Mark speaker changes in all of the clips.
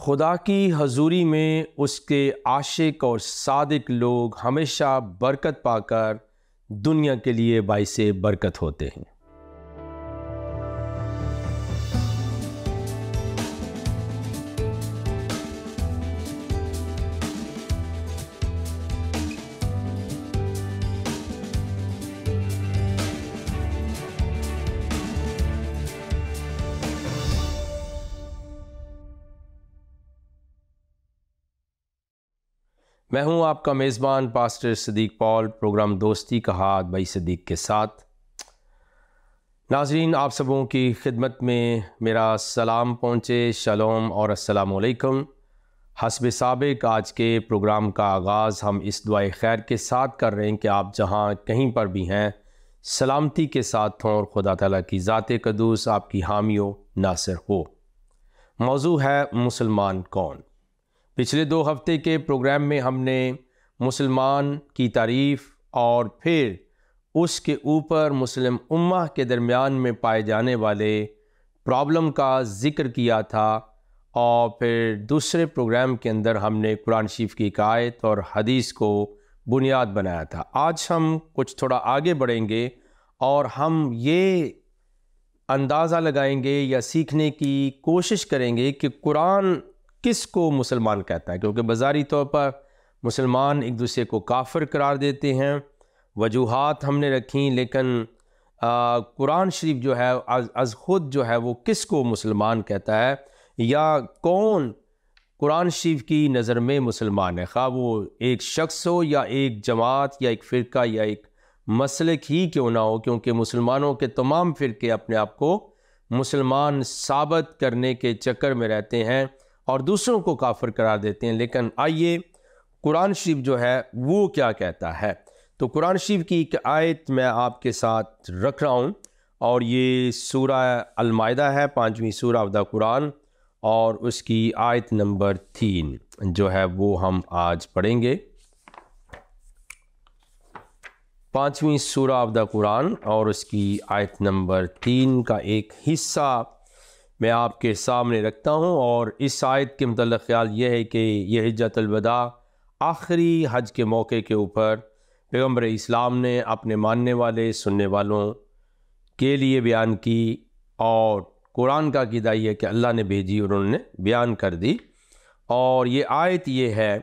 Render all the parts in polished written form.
Speaker 1: खुदा की हजूरी में उसके आशिक और सादिक लोग हमेशा बरकत पाकर दुनिया के लिए बाइसे बरकत होते हैं। मैं हूं आपका मेज़बान पास्टर सदीक पॉल, प्रोग्राम दोस्ती का हाथ भाई सदीक के साथ। नाजरीन, आप सबों की खिदमत में मेरा सलाम पहुँचे, शलोम और अस्सलामु अलैकुम। हस्ब साबिक आज के प्रोग्राम का आगाज़ हम इस दुआए खैर के साथ कर रहे हैं कि आप जहाँ कहीं पर भी हैं सलामती के साथ हों और खुदा ताला की ज़ात क़ुद्दूस आपकी हामी व नासिर हो। मौजू है मुसलमान कौन। पिछले 2 हफ्ते के प्रोग्राम में हमने मुसलमान की तारीफ़ और फिर उसके ऊपर मुस्लिम उम्मा के दरमियान में पाए जाने वाले प्रॉब्लम का ज़िक्र किया था, और फिर दूसरे प्रोग्राम के अंदर हमने कुरान शरीफ की एक आयत और हदीस को बुनियाद बनाया था। आज हम कुछ थोड़ा आगे बढ़ेंगे और हम ये अंदाज़ा लगाएंगे या सीखने की कोशिश करेंगे कि कुरान किसको मुसलमान कहता है, क्योंकि बाज़ारी तौर पर मुसलमान एक दूसरे को काफिर करार देते हैं। वजूहात हमने रखी, लेकिन कुरान शरीफ जो है अज़ ख़ुद जो है वो किसको मुसलमान कहता है, या कौन कुरान शरीफ की नज़र में मुसलमान है, खा वो एक शख्स हो या एक जमात या एक फ़िरका या एक मसलक ही क्यों ना हो, क्योंकि मुसलमानों के तमाम फ़िरके अपने आप को मुसलमान साबित करने के चक्कर में रहते हैं और दूसरों को काफिर करार देते हैं। लेकिन आइए कुरान शरीफ जो है वो क्या कहता है। तो कुरान शरीफ की एक आयत मैं आपके साथ रख रहा हूँ, और ये सूरा अल-माइदा है, 5वीं सूरा ऑफ द कुरान, और उसकी आयत नंबर 3 जो है वो हम आज पढ़ेंगे। 5वीं सूरा ऑफ द कुरान और उसकी आयत नंबर 3 का एक हिस्सा मैं आपके सामने रखता हूँ। और इस आयत के मतलब ख्याल ये है कि यह हिज्जतुल वदा आखिरी हज के मौके के ऊपर पैगम्बर इस्लाम ने अपने मानने वाले सुनने वालों के लिए बयान की, और कुरान का अक़ीदा ये है कि अल्लाह ने भेजी और उन्होंने बयान कर दी। और ये आयत ये है,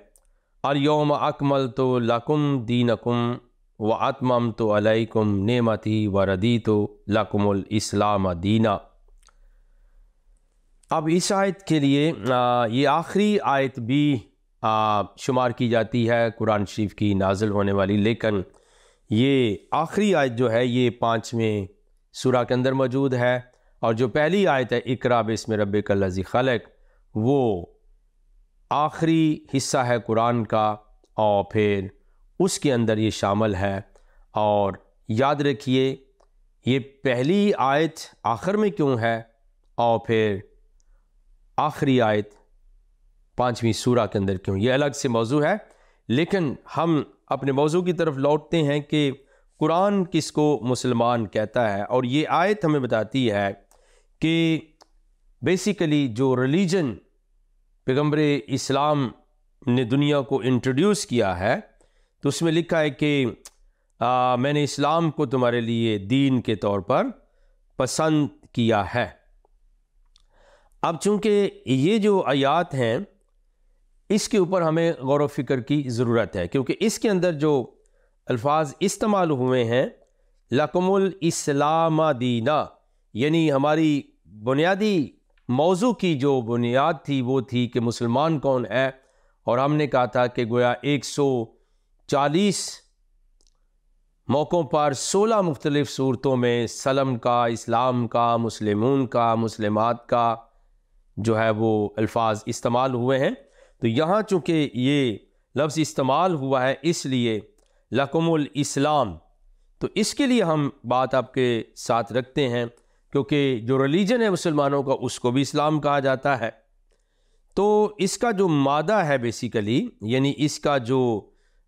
Speaker 1: अल-यौम अकमलतु लकुम दीनकुम व अतममतु अलैकुम नेमती व रदीतु लकुमुल इस्लाम दीना। अब इस आयत के लिए ये आखिरी आयत भी शुमार की जाती है कुरान शरीफ की नाजिल होने वाली, लेकिन ये आखिरी आयत जो है ये 5वें सूरा के अंदर मौजूद है। और जो पहली आयत है, इक़रा बिस्मि रब्बिकल लज़ी खलक़, वो आखिरी हिस्सा है कुरान का, और फिर उसके अंदर ये शामिल है। और याद रखिए ये पहली आयत आखिर में क्यों है, और फिर आखिरी आयत 5वीं सूरा के अंदर क्यों, ये अलग से मौजू है। लेकिन हम अपने मौजू की तरफ लौटते हैं कि कुरान किसको मुसलमान कहता है। और ये आयत हमें बताती है कि बेसिकली जो रिलीजन पैगम्बर इस्लाम ने दुनिया को इंट्रोड्यूस किया है, तो उसमें लिखा है कि मैंने इस्लाम को तुम्हारे लिए दीन के तौर पर पसंद किया है। अब चूँकि ये जो आयात हैं इसके ऊपर हमें गौर व फिक्र की ज़रूरत है, क्योंकि इसके अंदर जो अल्फाज इस्तेमाल हुए हैं, लकुमुल इस्लाम दीना, यानी हमारी बुनियादी मौजू की जो बुनियाद थी वो थी कि मुसलमान कौन है। और हमने कहा था कि गोया 140 मौक़ों पर 16 मुख्तलिफ़ सूरतों में सलम का, इस्लाम का, मुस्लिमून का, मुस्लिमात का जो है वो अल्फाज इस्तेमाल हुए हैं। तो यहाँ चूँकि ये लफ्ज़ इस्तेमाल हुआ है इसलिए लकुमुल इस्लाम, तो इसके लिए हम बात आपके साथ रखते हैं, क्योंकि जो रिलीजन है मुसलमानों का उसको भी इस्लाम कहा जाता है। तो इसका जो मादा है बेसिकली, यानी इसका जो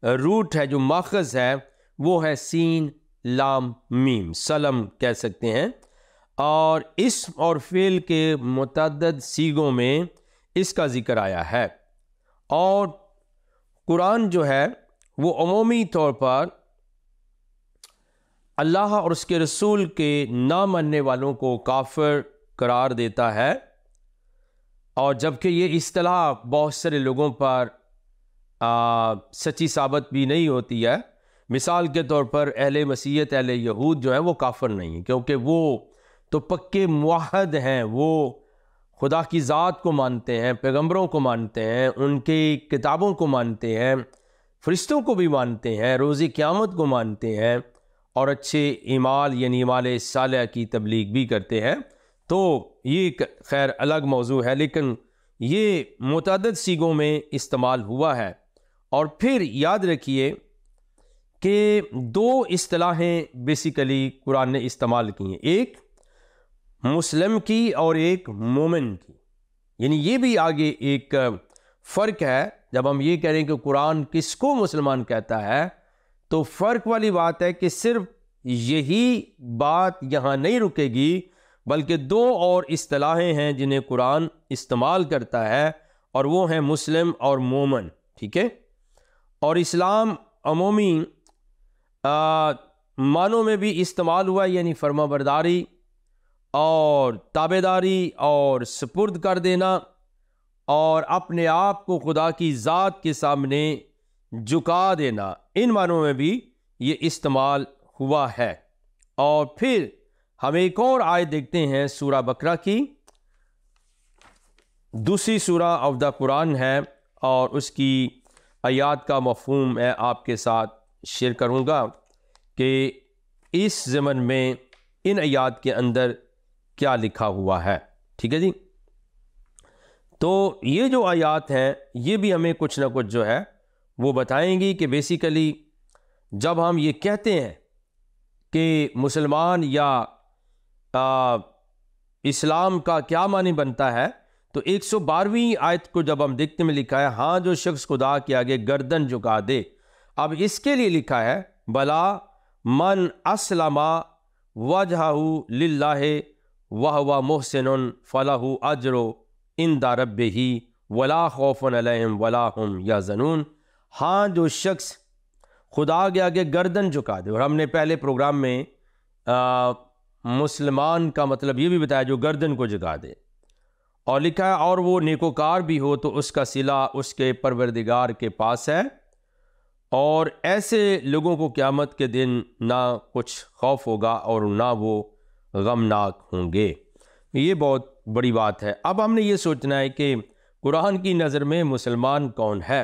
Speaker 1: रूट है, जो माखज़ है, वो है सीन लाम मीम, सलम कह सकते हैं। और इस्म और फ़िल के मुतअद्दिद सीगों में इसका ज़िक्र आया है। और कुरान जो है वो अमूमी तौर पर अल्लाह और उसके रसूल के ना मानने वालों को काफिर करार देता है, और जबकि ये इस्तिलाह बहुत सारे लोगों पर सच्ची साबित भी नहीं होती है। मिसाल के तौर पर अहले मसीहत, अहले यहूद जो है वो काफिर नहीं है, क्योंकि वो तो पक्के मुआहद हैं, वो खुदा की ज़ात को मानते हैं, पैगंबरों को मानते हैं, उनकी किताबों को मानते हैं, फरिश्तों को भी मानते हैं, रोज़ी क़यामत को मानते हैं, और अच्छे ईमाल यानी ईमाल सालिह की तबलीग भी करते हैं। तो ये खैर अलग मौजू है, लेकिन ये मुतअद्दिद सीगों में इस्तेमाल हुआ है। और फिर याद रखिए कि दो इस्तिलाहें बेसिकली कुरान ने इस्तेमाल की हैं, एक मुस्लिम की और एक मोमिन की। यानी ये भी आगे एक फ़र्क है। जब हम ये कह रहे हैं कि कुरान किसको मुसलमान कहता है, तो फ़र्क वाली बात है कि सिर्फ यही बात यहाँ नहीं रुकेगी, बल्कि दो और इस्तिलाहें हैं जिन्हें कुरान इस्तेमाल करता है, और वो हैं मुस्लिम और मोमन। ठीक है। और इस्लाम अमूमी मानों में भी इस्तेमाल हुआ, यानी फर्माबरदारी और ताबेदारी और सुपुर्द कर देना, और अपने आप को खुदा की ज़ात के सामने झुका देना, इन मानों में भी ये इस्तेमाल हुआ है। और फिर हम एक और आयत देखते हैं सूरा बकरा की, दूसरी सूरा ऑफ द कुरान है, और उसकी आयात का मफ़हूम मैं आपके साथ शेयर करूँगा कि इस ज़मन में इन आयात के अंदर क्या लिखा हुआ है। ठीक है जी। तो ये जो आयात हैं ये भी हमें कुछ ना कुछ जो है वो बताएंगी कि बेसिकली जब हम ये कहते हैं कि मुसलमान या इस्लाम का क्या मानी बनता है, तो 112वीं आयत को जब हम देखते में लिखा है, हाँ जो शख्स खुदा के आगे गर्दन झुका दे। अब इसके लिए लिखा है भला मन अस्लमा वजहहु लिल्लाहि वहुवा मुहसिनुन फलहु अज्रु इंदा रब्बिही वला खौफुन अलैहिम वला हुम यहज़नून। हाँ जो शख्स खुदा के आगे गर्दन झुका दे। और हमने पहले प्रोग्राम में मुसलमान का मतलब ये भी बताया जो गर्दन को झुका दे, और लिखा है और वो नेकोकार भी हो तो उसका सिला उसके परवरदिगार के पास है, और ऐसे लोगों को क़यामत के दिन ना कुछ खौफ होगा और ना वो गमनाक होंगे। ये बहुत बड़ी बात है। अब हमने ये सोचना है कि कुरान की नज़र में मुसलमान कौन है।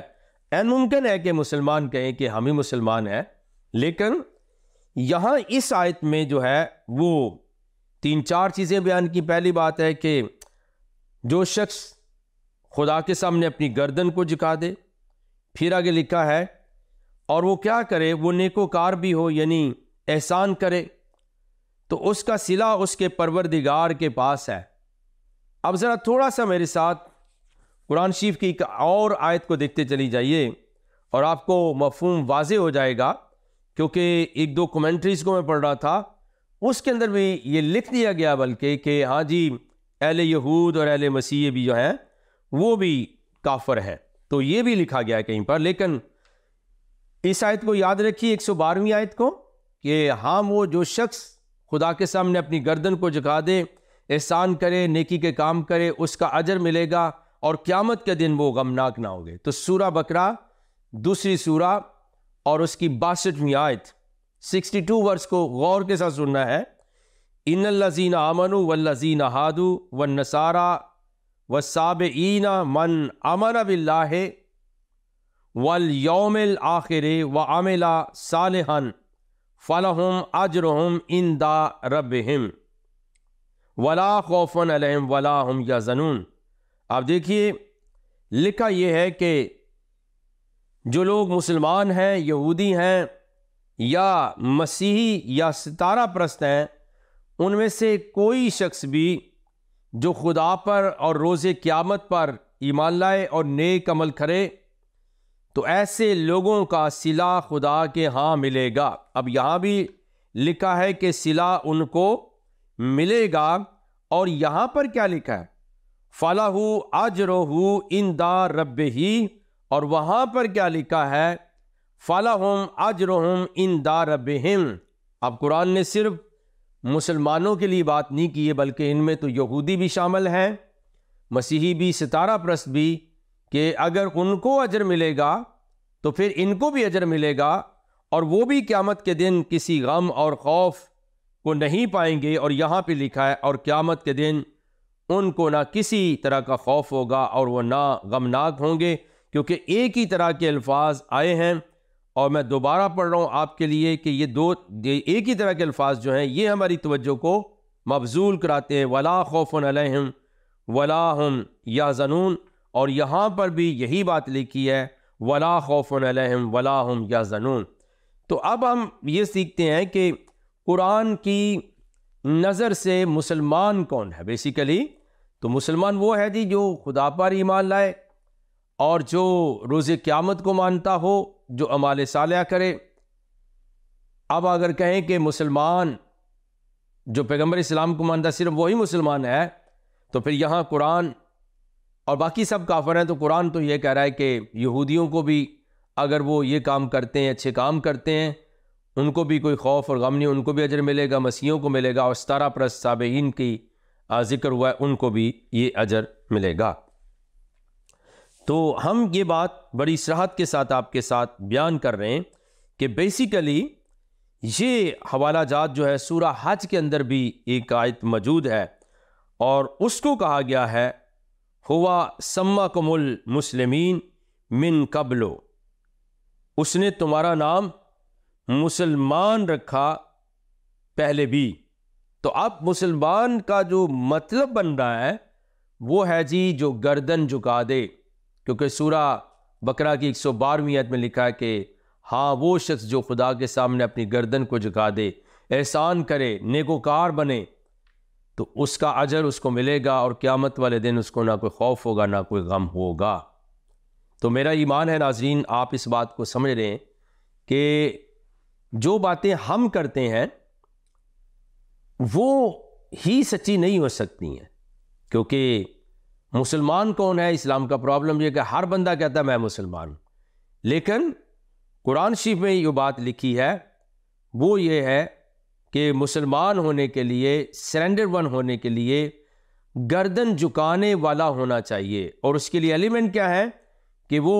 Speaker 1: ऐन मुमकिन है कि मुसलमान कहें कि हम ही मुसलमान हैं, लेकिन यहाँ इस आयत में जो है वो 3-4 चीज़ें बयान की। पहली बात है कि जो शख्स खुदा के सामने अपनी गर्दन को झुका दे, फिर आगे लिखा है और वो क्या करे, वो नेकोकार भी हो यानी एहसान करे, तो उसका सिला उसके परवरदिगार के पास है। अब ज़रा थोड़ा सा मेरे साथ कुरान शरीफ की एक और आयत को देखते चली जाइए और आपको मफ़हूम वाज़े हो जाएगा, क्योंकि 1-2 कमेंट्रीज़ को मैं पढ़ रहा था, उसके अंदर भी ये लिख दिया गया बल्कि कि हाँ जी अहले यहूद और अहले मसीह भी जो हैं वो भी काफिर हैं, तो ये भी लिखा गया है कहीं पर। लेकिन इस आयत को याद रखिए 112वीं आयत को, कि हाँ वो जो शख्स खुदा के सामने अपनी गर्दन को झुका दे, एहसान करे, नेकी के काम करे, उसका अजर मिलेगा और क़यामत के दिन वो गमनाक ना होंगे। तो सूरा बकरा दूसरी सूरा और उसकी 62वीं आयत 62 वर्स को गौर के साथ सुनना है। इन्नल्लज़ीना आमनु वल्लज़ीना हादू वन्नसारा वस्साबिईना मन आमना बिल्लाहि वल यौमिल आखिरि व अमिला सालिहन फलहुम अजरुहुम इंदा रब्बिहिम वला खौफुन अलैहिम वला हुम यहज़नून। आप देखिए लिखा यह है कि जो लोग मुसलमान हैं, यहूदी हैं या मसीही या सितारा परस्त हैं, उनमें से कोई शख्स भी जो खुदा पर और रोज़े क़यामत पर ईमान लाए और नेक अमल करे, तो ऐसे लोगों का सिला खुदा के यहाँ मिलेगा। अब यहाँ भी लिखा है कि सिला उनको मिलेगा, और यहाँ पर क्या लिखा है, फ़लहु अजरुहु इंदा रब्बिही, और वहाँ पर क्या लिखा है, फ़लहुम अजरुहुम इंदा रब्बिहिम। अब कुरान ने सिर्फ मुसलमानों के लिए बात नहीं की है, बल्कि इनमें तो यहूदी भी शामिल हैं, मसीही भी, सितारा प्रस्त भी, कि अगर उनको अजर मिलेगा तो फिर इनको भी अजर मिलेगा, और वो भी क़यामत के दिन किसी गम और खौफ को नहीं पाएंगे। और यहाँ पे लिखा है, और क़यामत के दिन उनको ना किसी तरह का खौफ होगा और वो ना गमनाक होंगे, क्योंकि एक ही तरह के अल्फाज आए हैं। और मैं दोबारा पढ़ रहा हूँ आपके लिए कि ये एक ही तरह के अल्फाज जो हैं ये हमारी तवज्जो को मबजूल कराते हैं। वला खौफुन अलैहिम वला हुम याज़नून, और यहाँ पर भी यही बात लिखी है, वला खौफुन अलैहिम वला हुम याज़नून। तो अब हम ये सीखते हैं कि कुरान की नज़र से मुसलमान कौन है। बेसिकली तो मुसलमान वो है जी जो खुदा पर ईमान लाए और जो रोज़े क़यामत को मानता हो, जो अमाल सालिहा करे। अब अगर कहें कि मुसलमान जो पैगम्बर इस्लाम को मानता सिर्फ वही मुसलमान है, तो फिर यहाँ कुरान और बाकी सब काफिर हैं। तो कुरान तो ये कह रहा है कि यहूदियों को भी अगर वो ये काम करते हैं, अच्छे काम करते हैं, उनको भी कोई खौफ और गम नहीं, उनको भी अजर मिलेगा, मसीहों को मिलेगा, और 17 परस्त साबईन की जिक्र हुआ है, उनको भी ये अजर मिलेगा। तो हम ये बात बड़ी सराहत के साथ आपके साथ बयान कर रहे हैं कि बेसिकली ये हवाला जात जो है सूरा हज के अंदर भी एक आयत मौजूद है, और उसको कहा गया है, हुआ सम्माकुमुल मुस्लिमीन मिन कब्लो, उसने तुम्हारा नाम मुसलमान रखा पहले भी। तो अब मुसलमान का जो मतलब बन रहा है वो है जी जो गर्दन झुका दे, क्योंकि सूरा बकरा की 112वीं आयत में लिखा है कि हाँ, वो शख्स जो खुदा के सामने अपनी गर्दन को झुका दे, एहसान करे, नेकोकार बने, तो उसका अजर उसको मिलेगा, और क़यामत वाले दिन उसको ना कोई खौफ होगा ना कोई गम होगा। तो मेरा ईमान है नाजरीन, आप इस बात को समझ रहे हैं कि जो बातें हम करते हैं वो ही सच्ची नहीं हो सकती हैं, क्योंकि मुसलमान कौन है, इस्लाम का प्रॉब्लम यह कि हर बंदा कहता है मैं मुसलमान हूं, लेकिन कुरान शरीफ में जो बात लिखी है वो ये है कि मुसलमान होने के लिए, सरेंडर वन होने के लिए गर्दन झुकाने वाला होना चाहिए। और उसके लिए एलिमेंट क्या है कि वो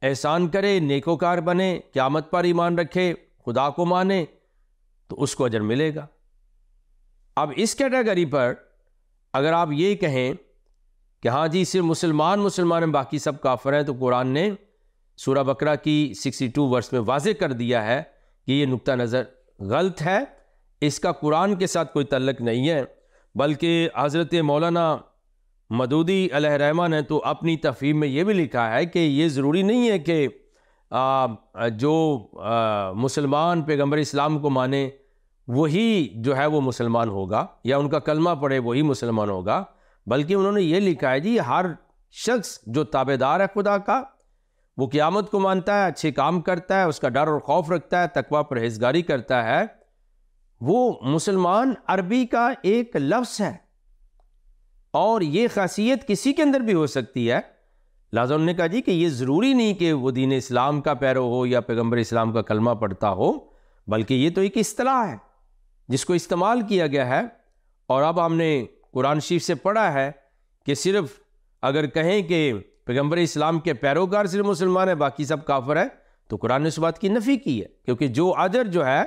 Speaker 1: एहसान करे, नेकोकार बने, क़यामत पर ईमान रखे, खुदा को माने, तो उसको अजर मिलेगा। अब इस कैटेगरी पर अगर आप ये कहें कि हाँ जी सिर्फ मुसलमान हैं, बाकी सब काफिर हैं, तो कुरान ने सूरा बकरा की 62 वर्स में वाज़े कर दिया है कि ये नुक्ता नज़र गलत है, इसका कुरान के साथ कोई तल्लुक़ नहीं है। बल्कि हज़रत मौलाना मदूदी अलैहिर्रहमा ने तो अपनी तफ़हीम में ये भी लिखा है कि ये ज़रूरी नहीं है कि जो मुसलमान पैगम्बर इस्लाम को माने वही जो है वो मुसलमान होगा, या उनका कलमा पढ़े वही मुसलमान होगा, बल्कि उन्होंने ये लिखा है जी हर शख्स जो ताबेदार है खुदा का, वो क़यामत को मानता है, अच्छे काम करता है, उसका डर और खौफ रखता है, तकवा परहेजगारी करता है, वो मुसलमान अरबी का एक लफ्ज़ है, और ये खासियत किसी के अंदर भी हो सकती है। लिहाजा उन्होंने कहा जी कि ये ज़रूरी नहीं कि वो दीन इस्लाम का पैरो हो या पैगम्बर इस्लाम का कलमा पढ़ता हो, बल्कि ये तो एक इस्तिलाह है जिसको इस्तेमाल किया गया है। और अब हमने कुरान शरीफ से पढ़ा है कि सिर्फ अगर कहें कि पैगम्बर इस्लाम के पैरोकार सिर्फ मुसलमान है, बाकी सब काफिर है, तो कुरान ने उस बात की नफ़ी की है, क्योंकि जो अजर जो है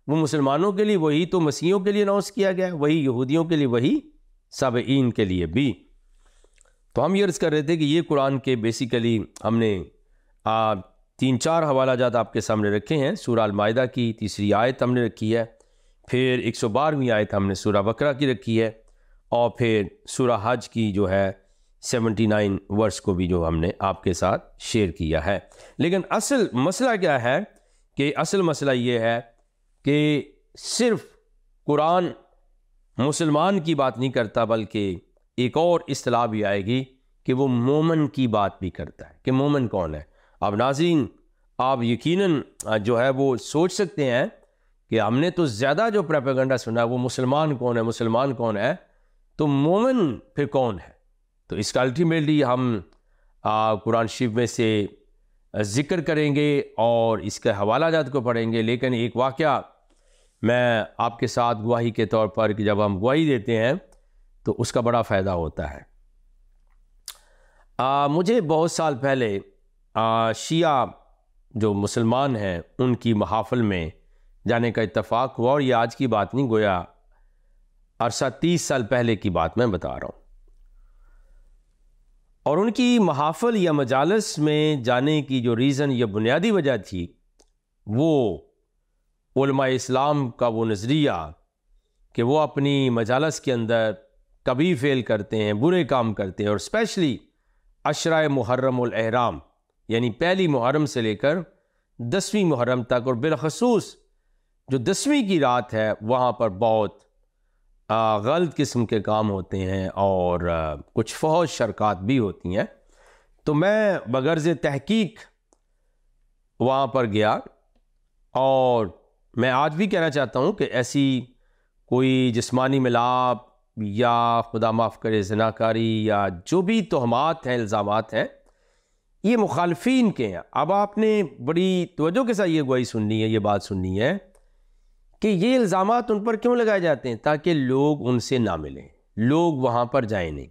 Speaker 1: वो मुसलमानों के लिए वही तो मसीहों के लिए अनाउंस किया गया है, वही यहूदियों के लिए, वही साबईन के लिए भी। तो हम ये अर्ज़ कर रहे थे कि ये कुरान के बेसिकली हमने 3-4 हवाला जात आपके सामने रखे हैं। सूरा अल-माइदा की 3री आयत हमने रखी है, फिर 112वीं आयत हमने सूरा बकरा की रखी है, और फिर सूरा हज की जो है 79 वर्स को भी जो हमने आपके साथ शेयर किया है। लेकिन असल मसला क्या है कि असल मसला ये है कि सिर्फ कुरान मुसलमान की बात नहीं करता, बल्कि एक और इस्तिलाह भी आएगी कि वो मोमन की बात भी करता है कि मोमन कौन है। अब नाज़रीन आप यकीनन जो है वो सोच सकते हैं कि हमने तो ज़्यादा जो प्रोपेगेंडा सुना है वो मुसलमान कौन है, मुसलमान कौन है, तो मोमन फिर कौन है। तो इसका अल्टीमेटली हम कुरान शरीफ में से ज़िक्र करेंगे और इसके हवालाजात को पढ़ेंगे। लेकिन एक वाक़या मैं आपके साथ गवाही के तौर पर कि जब हम गवाही देते हैं तो उसका बड़ा फ़ायदा होता है। मुझे बहुत साल पहले शिया जो मुसलमान हैं उनकी महाफ़िल में जाने का इत्तफ़ाक़ हुआ, और ये आज की बात नहीं, गोया अरसा 30 साल पहले की बात मैं बता रहा हूँ। और उनकी महाफ़िल या मजालिस में जाने की जो रीज़न या बुनियादी वजह थी वो उलमाए इस्लाम का वो नज़रिया कि वो अपनी मजालिस के अंदर कभी फेल करते हैं, बुरे काम करते हैं, और स्पेशली अशरा मुहर्रमुल एहराम यानी पहली मुहर्रम से लेकर 10वीं मुहर्रम तक, और बिलखसूस जो 10वीं की रात है वहाँ पर बहुत गलत किस्म के काम होते हैं और कुछ फौज शरकात भी होती हैं। तो मैं बगर्ज़ तहकीक वहाँ पर गया, और मैं आज भी कहना चाहता हूँ कि ऐसी कोई जिस्मानी मिलाप या खुदा माफ़ करे ज़िनाकारी या जो भी तोहमात हैं, इल्ज़ामात हैं, ये मुखालफीन के हैं। अब आपने बड़ी तवज्जो के साथ ये गवाही सुननी है, ये बात सुननी है कि ये इल्ज़ामात उन पर क्यों लगाए जाते हैं, ताकि लोग उनसे ना मिलें, लोग वहाँ पर जाएं नहीं।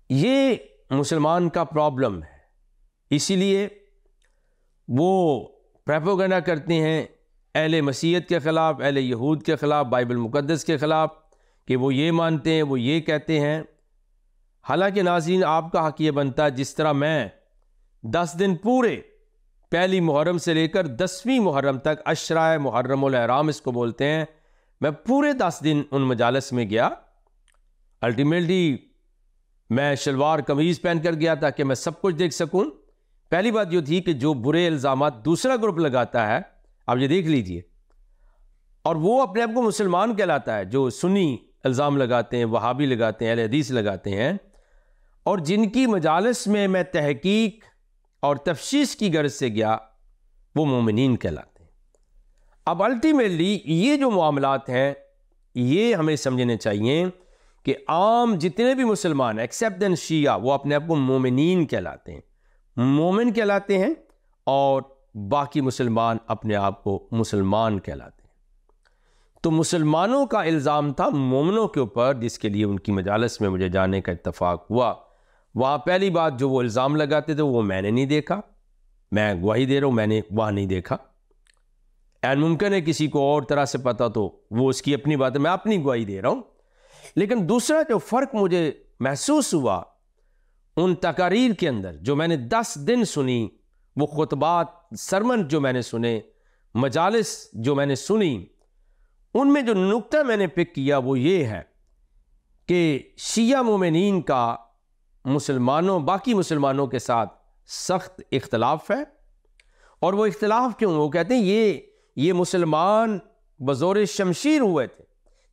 Speaker 1: ये मुसलमान का प्रॉब्लम है, इसीलिए वो प्रोपेगेंडा करते हैं अहले मसीहत के ख़िलाफ़, अहले यहूद के ख़िलाफ़, बाइबल मुक़द्दस के ख़िलाफ़, कि वो ये मानते हैं, वो ये कहते हैं। हालांकि नाज़रीन, आपका हक़ ये बनता है, जिस तरह मैं 10 दिन पूरे पहली मुहर्रम से लेकर 10वीं मुहर्रम तक, अशरा मुहर्रमुल एहराम इसको बोलते हैं, मैं पूरे 10 दिन उन मजालिस में गया। अल्टीमेटली मैं शलवार कमीज़ पहन कर गया ताकि मैं सब कुछ देख सकूं। पहली बात जो थी कि जो बुरे इल्ज़ामात दूसरा ग्रुप लगाता है, आप ये देख लीजिए, और वो अपने आप को मुसलमान कहलाता है, जो सुन्नी इल्ज़ाम लगाते हैं, वहाबी लगाते हैं, अहले हदीस लगाते हैं, और जिनकी मजालिस में मैं तहकीक और तफ्शीश की गर्ज से गया, वो मोमिनीन कहलाते हैं। अब अल्टीमेटली ये जो मामलात हैं ये हमें समझने चाहिए कि आम जितने भी मुसलमान एक्सेप्ट देन शिया, वो अपने आप को मोमिनीन कहलाते हैं, मोमिन कहलाते हैं, और बाकी मुसलमान अपने आप को मुसलमान कहलाते हैं। तो मुसलमानों का इल्ज़ाम था मोमिनों के ऊपर, जिसके लिए उनकी मजालिस में मुझे जाने का इत्तफ़ाक़ हुआ। वहाँ पहली बात जो वो इल्ज़ाम लगाते थे वो मैंने नहीं देखा, मैं गवाही दे रहा हूँ, मैंने वहाँ नहीं देखा। एन मुमकिन है किसी को और तरह से पता, तो वो उसकी अपनी बात है, मैं अपनी गवाही दे रहा हूँ। लेकिन दूसरा जो फ़र्क मुझे महसूस हुआ उन तकारीर के अंदर जो मैंने 10 दिन सुनी, वो खुतबात सरमन जो मैंने सुने, मजालिस जो मैंने सुनी, उनमें जो नुक्ता मैंने पिक किया वो ये है कि शिया मोमिनीन का मुसलमानों, बाकी मुसलमानों के साथ सख्त इख्तलाफ है। और वो इख्तलाफ क्यों? वो कहते हैं ये मुसलमान बज़ोर शमशीर हुए थे,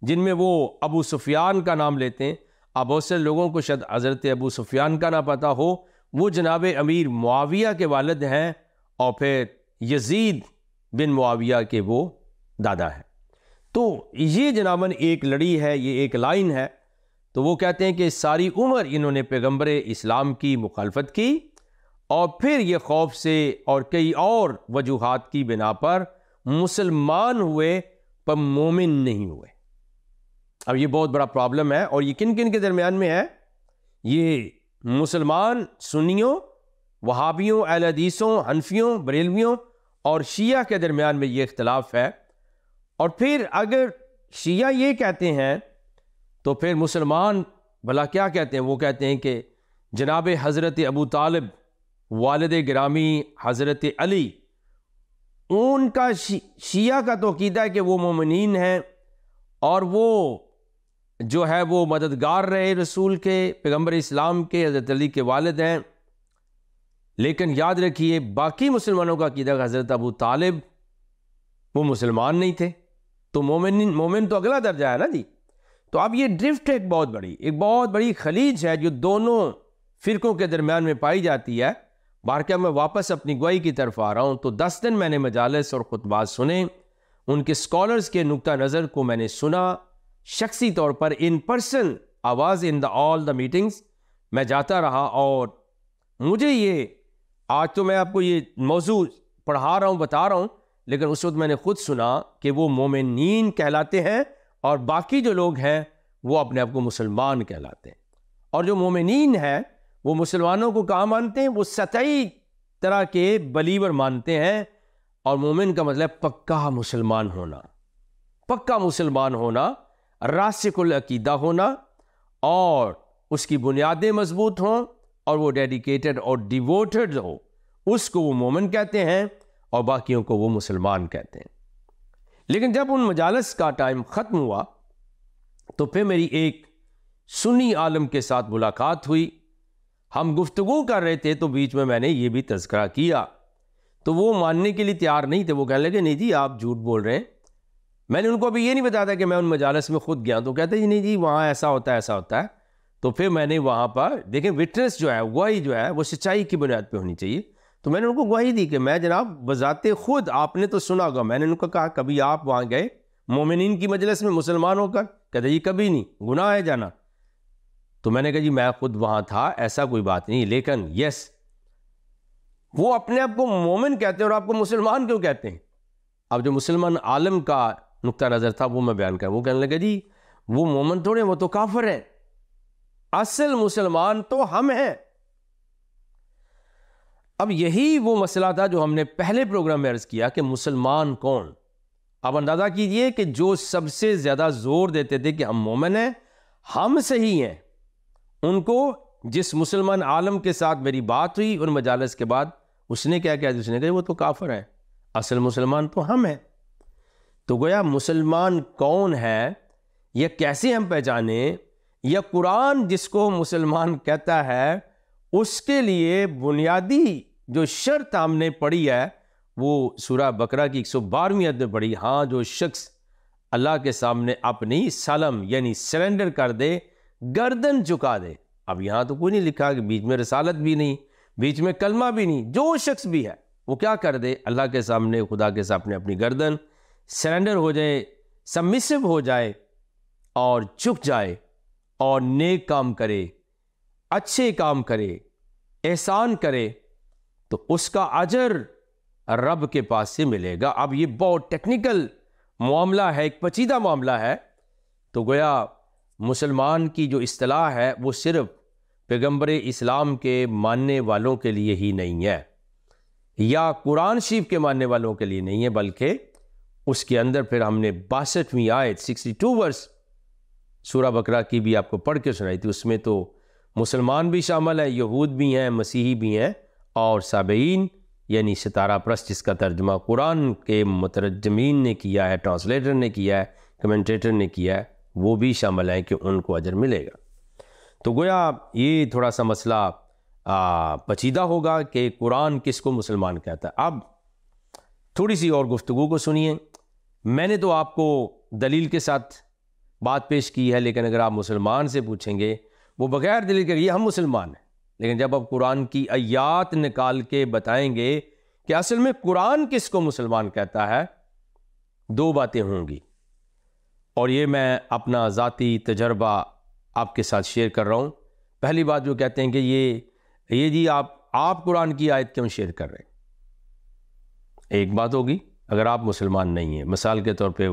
Speaker 1: जिनमें वो अबू सुफियान का नाम लेते हैं। अब बहुत से लोगों को शायद हज़रत अबू सुफियान का ना पता हो, वो जनाब अमीर मुआविया के वालिद हैं, और फिर यजीद बिन मुआविया के वो दादा हैं। तो ये जनाबन एक लड़ी है, ये एक लाइन है। तो वो कहते हैं कि सारी उम्र इन्होंने पैगम्बर इस्लाम की मुखालफत की, और फिर ये खौफ से और कई और वजूहात की बिना पर मुसलमान हुए पर मोमिन नहीं हुए। अब ये बहुत बड़ा प्रॉब्लम है, और ये किन किन के दरमियान में है? ये मुसलमान सुन्नियों, वहाबियों, अहले हदीसों, हनफियों, बरेलवियों और शिया के दरमियान में ये इख्तलाफ है। और फिर अगर शिया ये कहते हैं तो फिर मुसलमान भला क्या कहते हैं? वो कहते हैं कि जनाब हज़रत अबू तालिब वालिद गिरामी हज़रत अली, उनका शिया का तो अक़ीदा है कि वो मोमिनीन हैं, और वो जो है वो मददगार रहे रसूल के, पैगम्बर इस्लाम के, हज़रत अली के वालिद हैं। लेकिन याद रखिए बाकी मुसलमानों का अक़ीदा हज़रत अबू तालिब वो मुसलमान नहीं थे, तो मोमिन तो अगला दर्जा है ना जी। तो अब ये ड्रिफ्ट एक बहुत बड़ी खलीज है जो दोनों फ़िरकों के दरमियान में पाई जाती है। बारका मैं वापस अपनी गवाही की तरफ आ रहा हूँ। तो 10 दिन मैंने मजालिस और खुतबात सुने, उनके स्कॉलर्स के नुक्ता नज़र को मैंने सुना शख्सी तौर पर, इन पर्सन आवाज़ in the all the meetings. मैं जाता रहा और मुझे ये आज तो मैं आपको ये मौजू पढ़ा रहा हूँ, बता रहा हूँ, लेकिन उस वक्त मैंने खुद सुना कि वो मोमिनीन कहलाते हैं और बाकी जो लोग हैं वो अपने आप को मुसलमान कहलाते हैं। और जो मोमिनीन है वो मुसलमानों को कहाँ मानते हैं? वो सतही तरह के बलीवर मानते हैं। और मोमिन का मतलब पक्का मुसलमान होना, पक्का मुसलमान होना, रासिकुल अकीदा होना और उसकी बुनियादें मजबूत हों और वो डेडिकेटेड और डिवोटेड हो, उसको वो मोमिन कहते हैं और बाकियों को वो मुसलमान कहते हैं। लेकिन जब उन मजालस का टाइम ख़त्म हुआ तो फिर मेरी एक सुन्नी आलम के साथ मुलाकात हुई। हम गुफ्तगू कर रहे थे तो बीच में मैंने ये भी तज़किरा किया, तो वो मानने के लिए तैयार नहीं थे। वो कहने लगे नहीं जी आप झूठ बोल रहे हैं। मैंने उनको अभी ये नहीं बताया था कि मैं उन मजालस में खुद गया, तो कहते जी नहीं जी वहाँ ऐसा होता है, ऐसा होता है। तो फिर मैंने वहाँ पर देखें, विटनेस जो है, गवाही जो है वो सच्चाई की बुनियाद पे होनी चाहिए। तो मैंने उनको गवाही दी कि मैं जनाब बजाते खुद, आपने तो सुना होगा, मैंने उनको कहा कभी आप वहाँ गए मोमिनीन की मजलिस में मुसलमान होकर? कहते जी कभी नहीं, गुनाह है जाना। तो मैंने कहा जी मैं खुद वहाँ था, ऐसा कोई बात नहीं, लेकिन यस वो अपने आप को मोमिन कहते हैं और आपको मुसलमान क्यों कहते हैं? अब जो मुसलमान आलम का नुक्ता नज़र था वो मैं बयान कर, वो कहने लगे जी वो मोमिन थोड़े, वो तो काफिर है, असल मुसलमान तो हम हैं। अब यही वो मसला था जो हमने पहले प्रोग्राम में अर्ज किया कि मुसलमान कौन। अब अंदाजा कीजिए कि जो सबसे ज्यादा जोर देते थे कि हम मोमिन हैं, हम सही हैं, उनको जिस मुसलमान आलम के साथ मेरी बात हुई उन मजालस के बाद, उसने क्या किया? उसने कहा वो तो काफिर है, असल मुसलमान तो हम हैं। तो गोया मुसलमान कौन है, यह कैसे हम पहचाने, या कुरान जिसको मुसलमान कहता है उसके लिए बुनियादी जो शर्त हमने पढ़ी है वो सूरह बकरा की 112वीं आयत में पढ़ी। हाँ, जो शख्स अल्लाह के सामने अपनी सलम यानी सरेंडर कर दे, गर्दन झुका दे। अब यहाँ तो कोई नहीं लिखा कि बीच में रसालत भी नहीं, बीच में कलमा भी नहीं, जो शख्स भी है वो क्या कर दे, अल्लाह के सामने, खुदा के सामने अपनी गर्दन सरेंडर हो जाए, सबमिसिव हो जाए और झुक जाए और नेक काम करे, अच्छे काम करे, एहसान करे, तो उसका अजर रब के पास से मिलेगा। अब ये बहुत टेक्निकल मामला है, एक पेचीदा मामला है। तो गोया मुसलमान की जो इस्तिलाह है वो सिर्फ पैगंबर इस्लाम के मानने वालों के लिए ही नहीं है या कुरान शरीफ के मानने वालों के लिए नहीं है, बल्कि उसके अंदर फिर हमने 62वीं आयत 62 वर्स सूरह बकरा की भी आपको पढ़ के सुनाई थी। उसमें तो मुसलमान भी शामिल है, यहूद भी हैं, मसीही भी हैं और साबईन यानी सितारा परस्त, जिसका तर्जुमा कुरान के मुतरजमीन ने किया है, ट्रांसलेटर ने किया है, कमेंटेटर ने किया है, वो भी शामिल है कि उनको अजर मिलेगा। तो गोया ये थोड़ा सा मसला पचीदा होगा कि कुरान किसको मुसलमान कहता है। अब थोड़ी सी और गुफ्तगू को सुनिए। मैंने तो आपको दलील के साथ बात पेश की है, लेकिन अगर आप मुसलमान से पूछेंगे वो बगैर दलील के ये हम मुसलमान हैं, लेकिन जब आप कुरान की आयात निकाल के बताएंगे कि असल में कुरान किसको मुसलमान कहता है, दो बातें होंगी। और ये मैं अपना ज़ाती तजर्बा आपके साथ शेयर कर रहा हूँ। पहली बात जो कहते हैं कि ये जी आप कुरान की आयत क्यों शेयर कर रहे हैं, एक बात होगी अगर आप मुसलमान नहीं हैं, मिसाल के तौर पे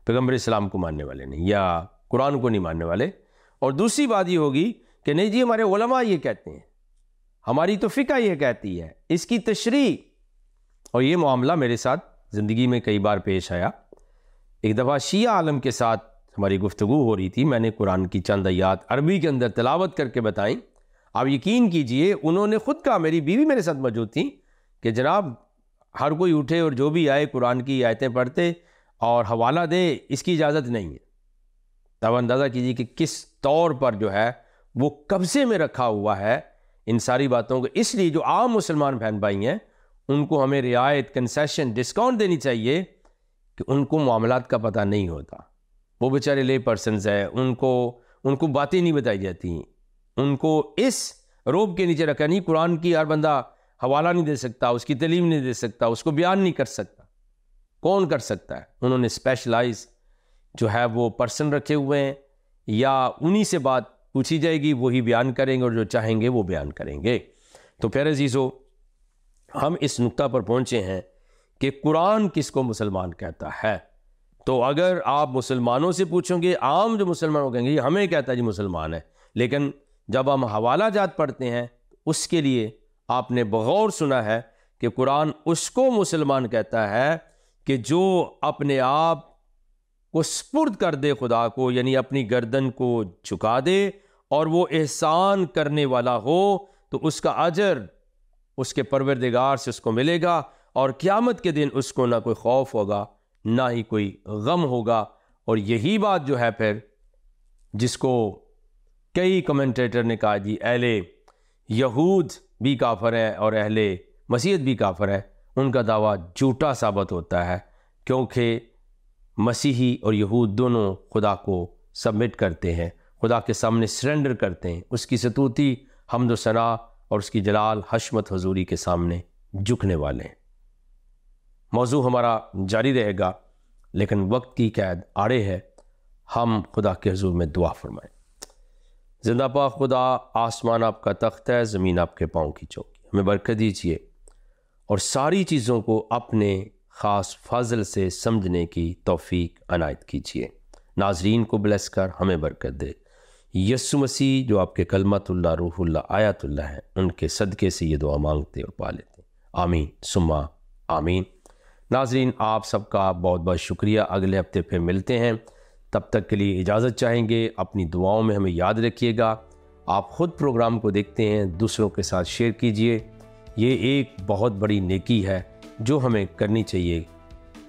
Speaker 1: पैगंबर इस्लाम को मानने वाले नहीं या कुरान को नहीं मानने वाले। और दूसरी बात ये होगी कि नहीं जी हमारे उलमा ये कहते हैं, हमारी तो फ़िक़्ह ये कहती है, इसकी तशरीह। और ये मामला मेरे साथ ज़िंदगी में कई बार पेश आया। एक दफ़ा शिया आलम के साथ हमारी गुफ्तगू हो रही थी, मैंने कुरान की चंद आयात अरबी के अंदर तिलावत करके बताई। आप यकीन कीजिए उन्होंने ख़ुद कहा, मेरी बीवी मेरे साथ मौजूद थी, कि जनाब हर कोई उठे और जो भी आए कुरान की आयतें पढ़ते और हवाला दे, इसकी इजाज़त नहीं है। तब अंदाज़ा कीजिए कि किस तौर पर जो है वो कब्ज़े में रखा हुआ है इन सारी बातों को। इसलिए जो आम मुसलमान बहन भाई हैं उनको हमें रियायत, कंसेशन, डिस्काउंट देनी चाहिए कि उनको मामलात का पता नहीं होता। वो बेचारे ले पर्सनस है, उनको बातें नहीं बताई जाती, उनको इस रोब के नीचे रखा नहीं। कुरान की हर बंदा हवाला नहीं दे सकता, उसकी तलीम नहीं दे सकता, उसको बयान नहीं कर सकता। कौन कर सकता है? उन्होंने स्पेशलाइज जो है वो पर्सन रखे हुए हैं या उन्हीं से बात पूछी जाएगी वही बयान करेंगे और जो चाहेंगे वो बयान करेंगे। तो प्यारे अजीज़ों, हम इस नुक्ता पर पहुँचे हैं कि कुरान किसको मुसलमान कहता है। तो अगर आप मुसलमानों से पूछोगे, आम जो मुसलमान कहेंगे ये हमें कहता है जी मुसलमान है, लेकिन जब हम हवाला जात पढ़ते हैं उसके लिए आपने बगौर सुना है कि कुरान उसको मुसलमान कहता है कि जो अपने आप को स्पुर्द कर दे खुदा को, यानी अपनी गर्दन को झुका दे और वो एहसान करने वाला हो, तो उसका अजर उसके परवरदिगार से उसको मिलेगा और क़यामत के दिन उसको ना कोई खौफ होगा ना ही कोई गम होगा। और यही बात जो है फिर जिसको कई कमेंटेटर ने कहा जी अहले यहूद भी काफिर है और अहले मसीहत भी काफिर है, उनका दावा झूठा साबित होता है, क्योंकि मसीही और यहूद दोनों खुदा को सबमिट करते हैं, खुदा के सामने सरेंडर करते हैं, उसकी सतूती हम्द व सना और उसकी जलाल हशमत हजूरी के सामने झुकने वाले हैं। मौजू हमारा जारी रहेगा, लेकिन वक्त की कैद आड़े है। हम खुदा के हुजूर में दुआ फरमाएं। जिंदा पा खुदा, आसमान आपका तख्त है, ज़मीन आपके पाँव की चौकी, हमें बरकत दीजिए और सारी चीज़ों को अपने ख़ास फजल से समझने की तौफीक अनायत कीजिए। नाजरीन को ब्लेस कर हमें बरकत दे। यस्सु मसीह जो आपके कलमतुल्लाह रूहुल्लाह आयतुल्लाह है, उनके सदक़े से ये दुआ मांगते और पा लेते। आमीन सुम्मा आमीन। नाजरीन, आप सबका बहुत बहुत शुक्रिया। अगले हफ्ते फिर मिलते हैं, तब तक के लिए इजाज़त चाहेंगे। अपनी दुआओं में हमें याद रखिएगा। आप ख़ुद प्रोग्राम को देखते हैं, दूसरों के साथ शेयर कीजिए। ये एक बहुत बड़ी नेकी है जो हमें करनी चाहिए।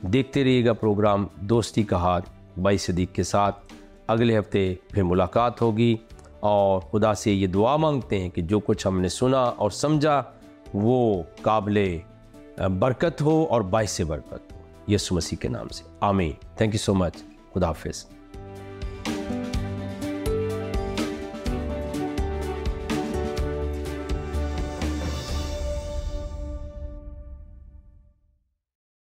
Speaker 1: देखते रहिएगा प्रोग्राम दोस्ती का हाथ बाई सदीक के साथ। अगले हफ्ते फिर मुलाकात होगी और खुदा से ये दुआ मांगते हैं कि जो कुछ हमने सुना और समझा वो काबिले बरकत हो और बाइस से बरकत हो, यीशु मसीह के नाम से आमीन। Thank you so much. खुदा हाफिज़।